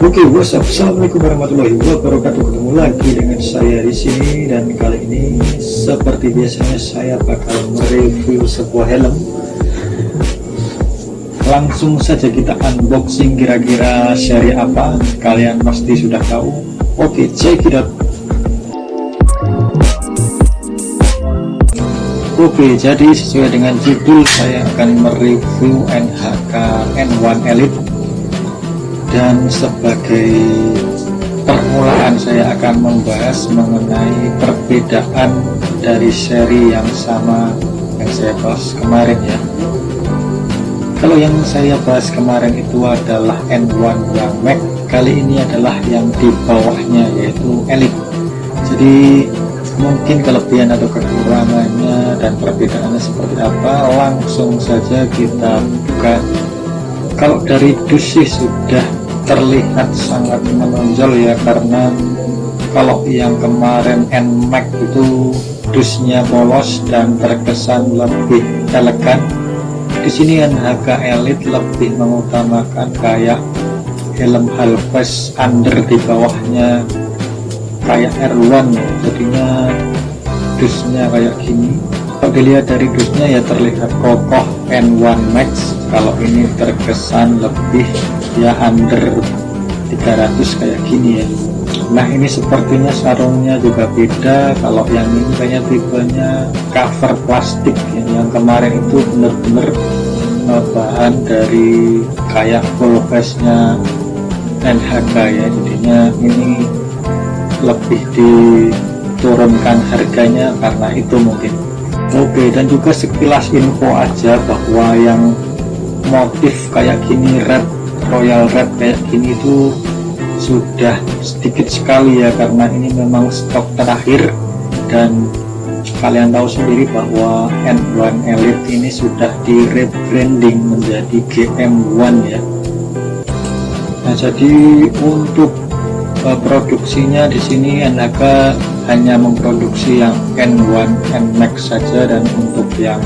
Oke, what's up? Assalamualaikum warahmatullahi wabarakatuh. Ketemu lagi dengan saya di sini, dan kali ini seperti biasanya saya bakal mereview sebuah helm. Langsung saja kita unboxing, kira-kira seri apa? Kalian pasti sudah tahu. Oke, check it out. Oke, jadi sesuai dengan judul saya akan mereview NHK N1 Elite. Dan sebagai permulaan saya akan membahas mengenai perbedaan dari seri yang sama yang saya bahas kemarin ya. Kalau yang saya bahas kemarin itu adalah N1 yang Max, kali ini adalah yang di bawahnya yaitu Elite. Jadi mungkin kelebihan atau kekurangannya dan perbedaannya seperti apa, langsung saja kita buka. Kalau dari dus sih sudah terlihat sangat menonjol ya, karena kalau yang kemarin NMAX itu dusnya polos dan terkesan lebih elegan. Di sini NHK Elite lebih mengutamakan kayak helm halves under di bawahnya kayak R1 ya, jadinya dusnya kayak gini. Kalau dilihat dari dusnya ya terlihat kokoh N1 Max. Kalau ini terkesan lebih ya under 300 kayak gini ya. Nah ini sepertinya sarungnya juga beda. Kalau yang ini kayaknya tipenya cover plastik ya. Yang kemarin itu bener-bener bahan dari kayak full face nya NHK ya, jadinya ini lebih diturunkan harganya karena itu mungkin. Oke, dan juga sekilas info aja bahwa yang motif kayak gini, red, royal red kayak gini itu sudah sedikit sekali ya, karena ini memang stok terakhir. Dan kalian tahu sendiri bahwa N1 Elite ini sudah di rebranding menjadi GM1 ya. Nah jadi untuk produksinya di sini NHK hanya memproduksi yang N1 NMAX saja, dan untuk yang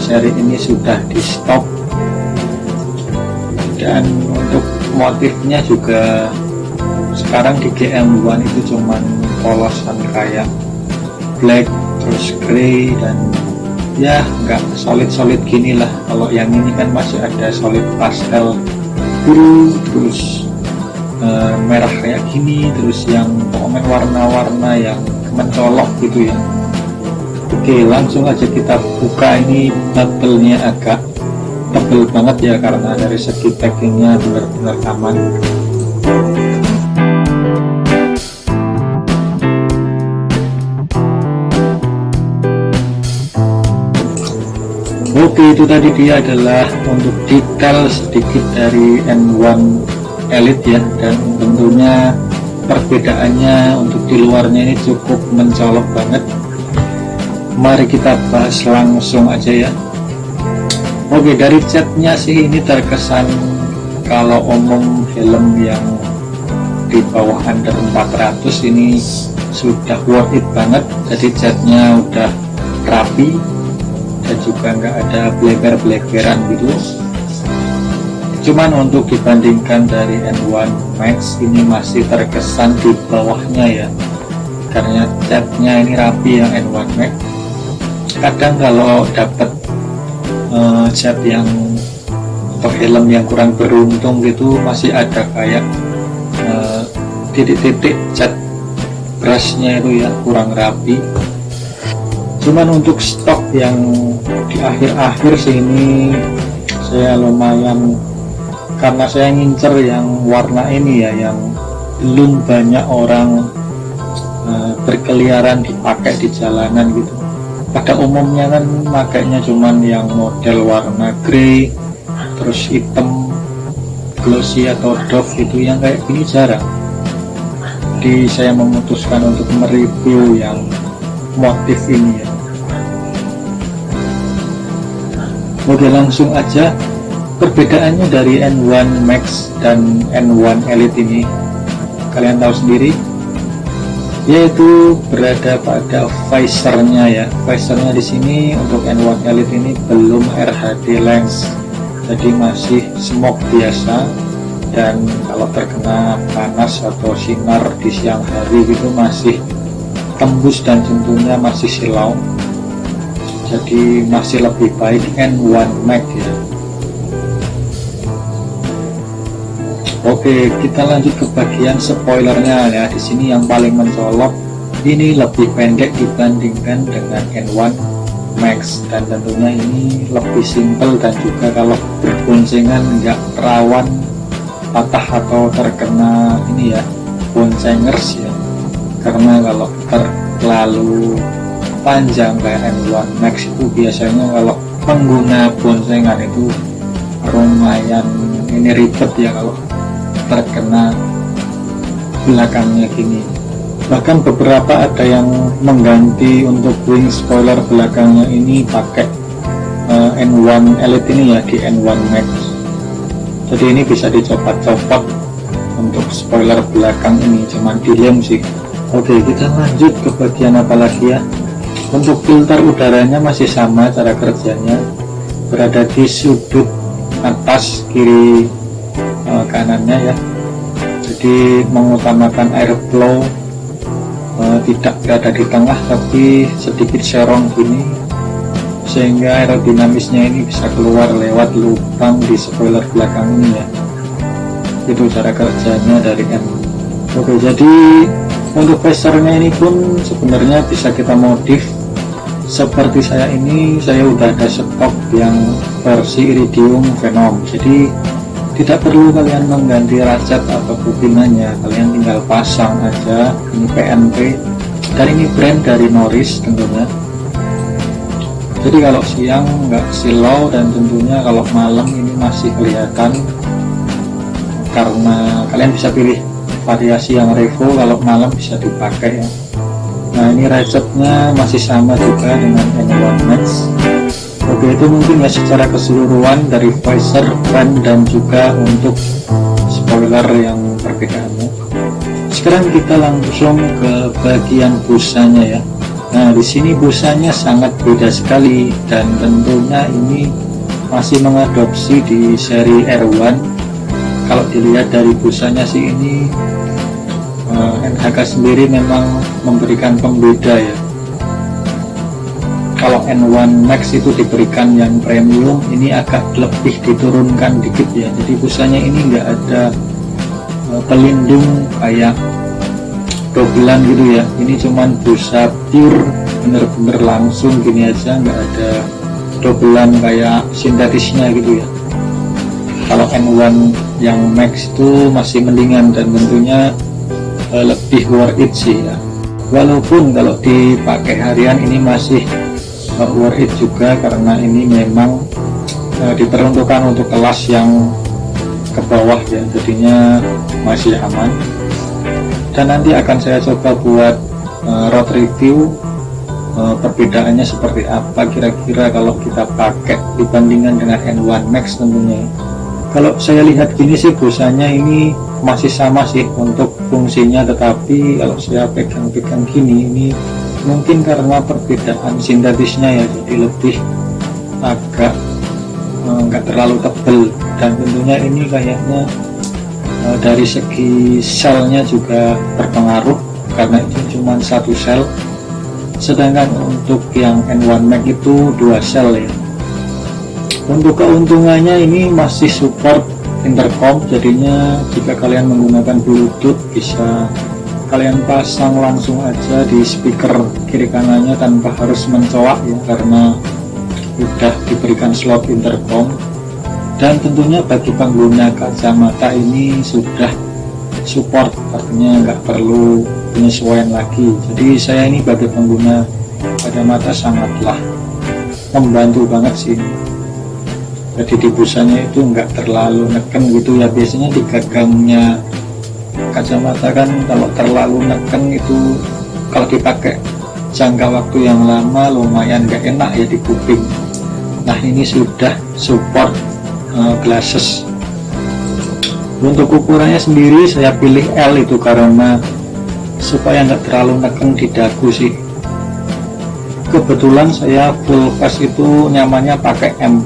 seri ini sudah di stop. Dan untuk motifnya juga sekarang di GM1 itu cuman polosan kayak black terus grey, dan ya nggak solid gini lah. Kalau yang ini kan masih ada solid pastel biru terus merah kayak gini, terus yang pokoknya warna-warna yang mencolok gitu ya. Oke, langsung aja kita buka. Ini labelnya agak tebel banget ya, karena dari segi packingnya benar-benar aman. Oke, itu tadi dia adalah untuk detail sedikit dari N1 Elite ya, dan tentunya perbedaannya untuk di luarnya ini cukup mencolok banget. Mari kita bahas langsung aja ya. Oke, dari catnya sih ini terkesan kalau omong helm yang di bawah under 400 ini sudah worth it banget. Jadi catnya udah rapi dan juga nggak ada bleber-bleberan gitu. Cuman untuk dibandingkan dari N1 Max ini masih terkesan di bawahnya ya, karena catnya ini rapi yang N1 Max. Kadang kalau dapat cat yang atau helm yang kurang beruntung gitu, masih ada kayak titik-titik cat brushnya itu ya kurang rapi. Cuman untuk stok yang di akhir-akhir sini saya lumayan, karena saya ngincer yang warna ini ya, yang belum banyak orang berkeliaran dipakai di jalanan gitu. Pada umumnya kan makainya cuman yang model warna grey terus hitam glossy atau doff gitu, yang kayak gini jarang. Jadi saya memutuskan untuk mereview yang motif ini ya. Oke, langsung aja. Perbedaannya dari N1 Max dan N1 Elite ini kalian tahu sendiri, yaitu berada pada visornya ya. Visornya di sini untuk N1 Elite ini belum RHD lens, jadi masih smoke biasa. dan kalau terkena panas atau sinar di siang hari itu masih tembus dan tentunya masih silau, jadi masih lebih baik N1 Max ya. Oke, kita lanjut ke bagian spoilernya ya. Di sini yang paling mencolok, ini lebih pendek dibandingkan dengan N1 Max, dan tentunya ini lebih simpel, dan juga kalau berboncengan nggak rawan patah atau terkena ini ya, boncengers ya. Karena kalau terlalu panjang kayak N1 Max itu biasanya kalau pengguna boncengan itu lumayan ini ribet ya kalau terkena belakangnya gini. Bahkan beberapa ada yang mengganti untuk wing spoiler belakangnya ini pakai N1 Elite ini ya, di N1 Max. Jadi ini bisa dicopot-copot untuk spoiler belakang ini, cuman dilem sih. Oke, kita lanjut ke bagian apa lagi ya. Untuk filter udaranya masih sama cara kerjanya, berada di sudut atas kiri kanannya ya. Jadi mengutamakan airflow, tidak berada di tengah tapi sedikit serong gini, sehingga aerodinamisnya ini bisa keluar lewat lubang di spoiler belakang ini ya. Itu cara kerjanya dari M. Oke, jadi untuk phasernya ini pun sebenarnya bisa kita modif. Seperti saya ini, saya udah ada stok yang versi Iridium Venom, jadi tidak perlu kalian mengganti racet atau bobinanya, kalian tinggal pasang aja. Ini PNP dan ini brand dari Norris tentunya. Jadi kalau siang nggak silau, dan tentunya kalau malam ini masih kelihatan, karena kalian bisa pilih variasi yang revo, kalau malam bisa dipakai ya. Nah, ini racetnya masih sama juga dengan N1 Max. Oke, itu mungkin ya secara keseluruhan dari visor, fan, dan juga untuk spoiler yang perbedaannya. Sekarang kita langsung ke bagian busanya ya. Nah, di sini busanya sangat beda sekali, dan tentunya ini masih mengadopsi di seri R1. Kalau dilihat dari busanya sih ini NHK sendiri memang memberikan pembeda ya. Kalau N1 Max itu diberikan yang premium, ini agak lebih diturunkan dikit ya. Jadi busanya ini enggak ada pelindung kayak dobelan gitu ya. Ini cuman busa pure, bener-bener langsung gini aja, enggak ada dobelan kayak sintetisnya gitu ya. Kalau N1 yang Max itu masih mendingan, dan tentunya lebih worth it sih ya. Walaupun kalau dipakai harian ini masih worth it juga, karena ini memang diperuntukkan untuk kelas yang ke bawah ya, jadinya masih aman. Dan nanti akan saya coba buat road review, perbedaannya seperti apa kira-kira kalau kita pakai dibandingkan dengan N1 Max tentunya. Kalau saya lihat gini sih busanya ini masih sama sih untuk fungsinya, tetapi kalau saya pegang-pegang gini, ini mungkin karena perbedaan sintetisnya ya, jadi lebih agak nggak terlalu tebal, dan tentunya ini kayaknya dari segi selnya juga berpengaruh, karena itu cuma satu sel, sedangkan untuk yang N1 Max itu 2 sel ya. Untuk keuntungannya ini masih support intercom, jadinya jika kalian menggunakan Bluetooth bisa kalian pasang langsung aja di speaker kiri kanannya tanpa harus mencolok ya, karena sudah diberikan slot intercom. Dan tentunya bagi pengguna kacamata ini sudah support, artinya nggak perlu penyesuaian lagi. Jadi saya ini bagi pengguna kacamata sangatlah membantu banget sih. Jadi di busanya itu nggak terlalu neken gitu ya. Biasanya di gagangnya kacamata kan kalau terlalu neken itu kalau dipakai jangka waktu yang lama lumayan nggak enak ya di kuping. Nah, ini sudah support glasses. Untuk ukurannya sendiri saya pilih L itu karena supaya nggak terlalu neken di dagu sih. Kebetulan saya full face itu nyamannya pakai M.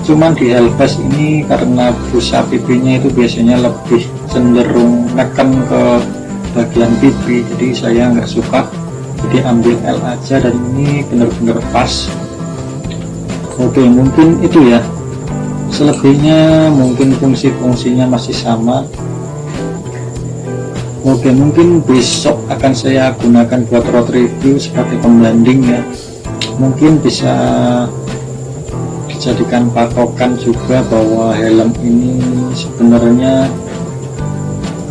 Cuman di Helbest ini karena busa pipinya itu biasanya lebih cenderung neken ke bagian pipi, jadi saya nggak suka, jadi ambil L aja, dan ini bener-bener pas. Oke, mungkin itu ya, selebihnya mungkin fungsi-fungsinya masih sama. Oke, mungkin besok akan saya gunakan buat road review sebagai pembanding ya, mungkin bisa dijadikan patokan juga bahwa helm ini sebenarnya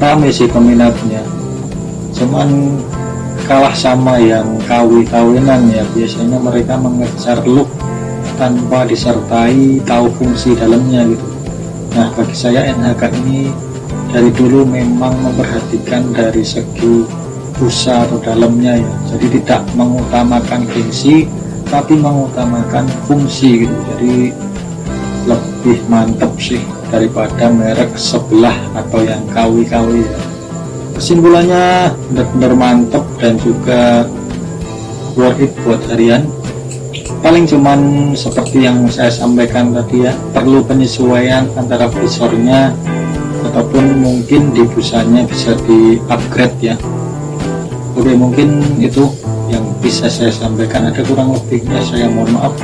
ramai sih peminatnya, cuman kalah sama yang kawinan ya, biasanya mereka mengejar look tanpa disertai tahu fungsi dalamnya gitu. Nah, bagi saya NHK ini dari dulu memang memperhatikan dari segi busa atau dalamnya ya, jadi tidak mengutamakan gengsi tapi mengutamakan fungsi gitu, jadi lebih mantep sih daripada merek sebelah atau yang KW-KW ya. Kesimpulannya benar-benar mantep dan juga worth it buat harian. Paling cuman seperti yang saya sampaikan tadi ya, perlu penyesuaian antara visornya ataupun mungkin di busanya bisa di upgrade ya. Oke, mungkin itu yang bisa saya sampaikan, ada kurang lebihnya saya mohon maaf.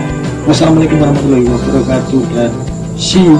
Wassalamualaikum warahmatullahi wabarakatuh dan see you.